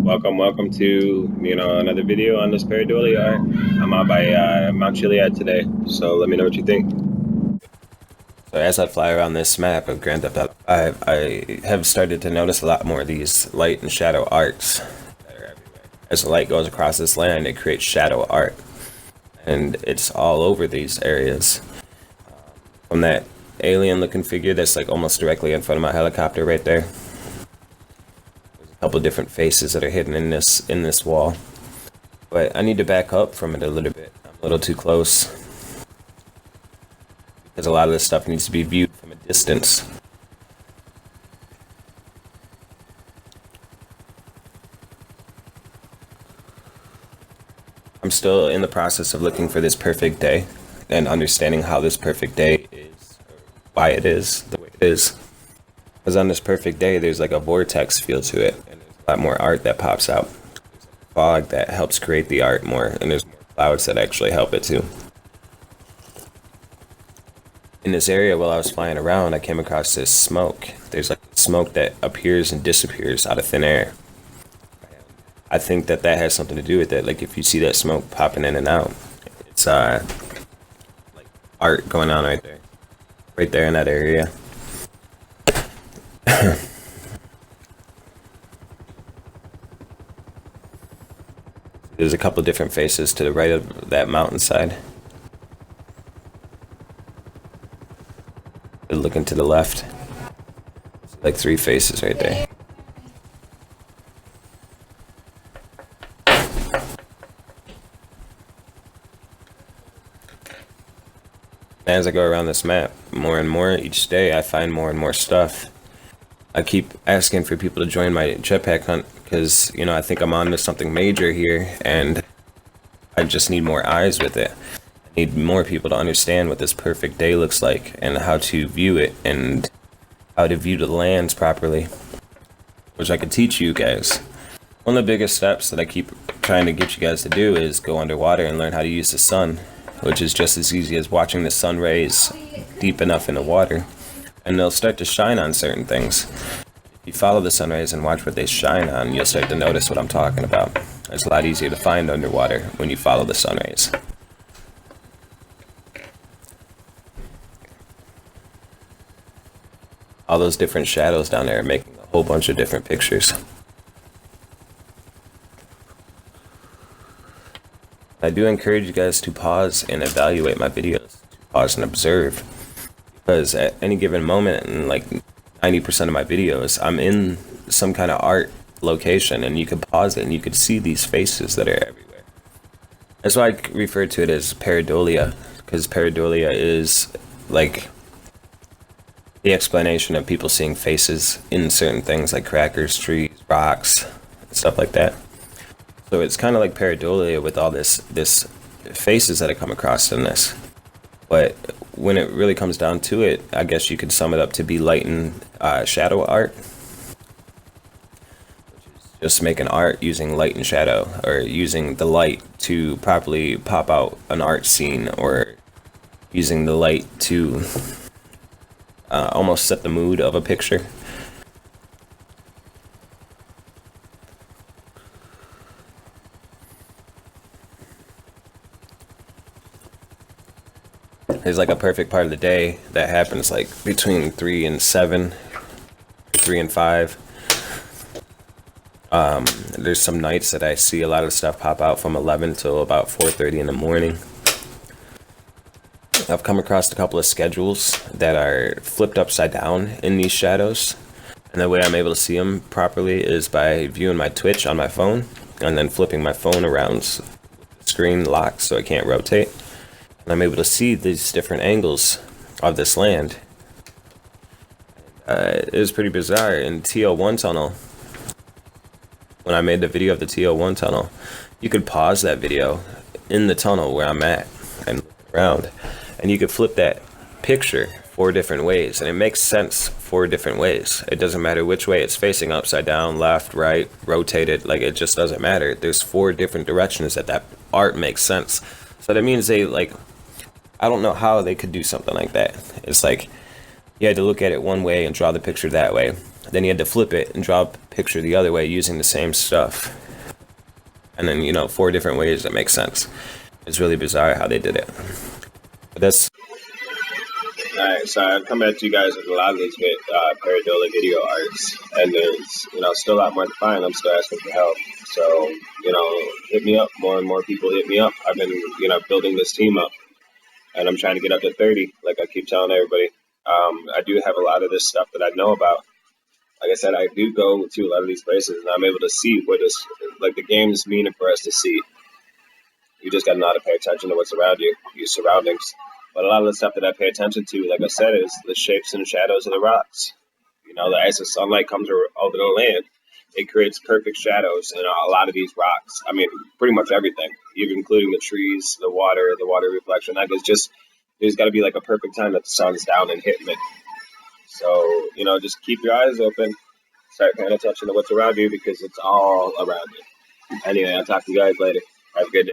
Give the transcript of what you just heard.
Welcome to another video on this pareidolia art. I'm out by Mount Chiliad today, so let me know what you think. So as I fly around this map of Grand Theft Auto 5, I have started to notice a lot more of these light and shadow arts that are everywhere. As the light goes across this land, it creates shadow art, and it's all over these areas. From that alien-looking figure that's like almost directly in front of my helicopter right there. Couple different faces that are hidden in this wall, but I need to back up from it a little bit. I'm a little too close because a lot of this stuff needs to be viewed from a distance. I'm still in the process of looking for this perfect day and understanding how this perfect day is, or why it is the way it is. Because on this perfect day, there's like a vortex feel to it, and there's a lot more art that pops out. There's a fog that helps create the art more, and there's more clouds that actually help it too. In this area, while I was flying around, I came across this smoke. There's like smoke that appears and disappears out of thin air. I think that has something to do with it. Like if you see that smoke popping in and out, it's like art going on right there in that area. There's a couple different faces to the right of that mountainside. Looking to the left, like 3 faces right there. As I go around this map, more and more each day, I find more and more stuff. I keep asking for people to join my jetpack hunt because, I think I'm on to something major here, and I just need more eyes with it. I need more people to understand what this perfect day looks like and how to view it and how to view the lands properly, which I could teach you guys. One of the biggest steps that I keep trying to get you guys to do is go underwater and learn how to use the sun, which is just as easy as watching the sun rays deep enough in the water, and they'll start to shine on certain things. If you follow the sun rays and watch what they shine on, you'll start to notice what I'm talking about. It's a lot easier to find underwater when you follow the sun rays. All those different shadows down there are making a whole bunch of different pictures. I do encourage you guys to pause and evaluate my videos, to pause and observe, because at any given moment in like 90% of my videos, I'm in some kind of art location, and you could pause it and you could see these faces that are everywhere. That's why I refer to it as pareidolia, because pareidolia is like the explanation of people seeing faces in certain things like crackers, trees, rocks, stuff like that. So it's kind of like pareidolia with all this faces that I come across in this. But when it really comes down to it, I guess you could sum it up to be light and shadow art, which is just making art using light and shadow, or using the light to properly pop out an art scene, or using the light to almost set the mood of a picture. There's like a perfect part of the day that happens like between 3 and 7, 3 and 5. There's some nights that I see a lot of stuff pop out from 11 till about 4:30 in the morning. I've come across a couple of schedules that are flipped upside down in these shadows, and the way I'm able to see them properly is by viewing my Twitch on my phone and then flipping my phone around with the screen locked so I can't rotate. And I'm able to see these different angles of this land. It was pretty bizarre. In TO1 tunnel, when I made the video of the TO1 tunnel, you could pause that video in the tunnel where I'm at and look around, and you could flip that picture 4 different ways, and it makes sense 4 different ways. It doesn't matter which way it's facing, upside down, left, right, rotated, like it just doesn't matter. There's 4 different directions that art makes sense. So that means they I don't know how they could do something like that. It's like you had to look at it one way and draw the picture that way. Then he had to flip it and draw a picture the other way using the same stuff. And then, 4 different ways that make sense. It's really bizarre how they did it. But that's Alright, so I've come at you guys with a lot of these pareidolia video arts, and there's still a lot more to find. I'm still asking for help. So hit me up. More and more people hit me up. I've been building this team up, and I'm trying to get up to 30. Like I keep telling everybody, I do have a lot of this stuff that I know about. Like I said, I do go to a lot of these places, and I'm able to see what is like the game's meaning for us to see. You just got to know how to pay attention to what's around you, your surroundings. But a lot of the stuff that I pay attention to, like I said, is the shapes and shadows of the rocks. As the sunlight comes over the land, it creates perfect shadows in a lot of these rocks. I mean, pretty much everything, even including the trees, the water reflection. Like it's just, there's got to be like a perfect time that the sun's down and hitting it. So, just keep your eyes open. Start paying attention to what's around you because it's all around you. Anyway, I'll talk to you guys later. Have a good day.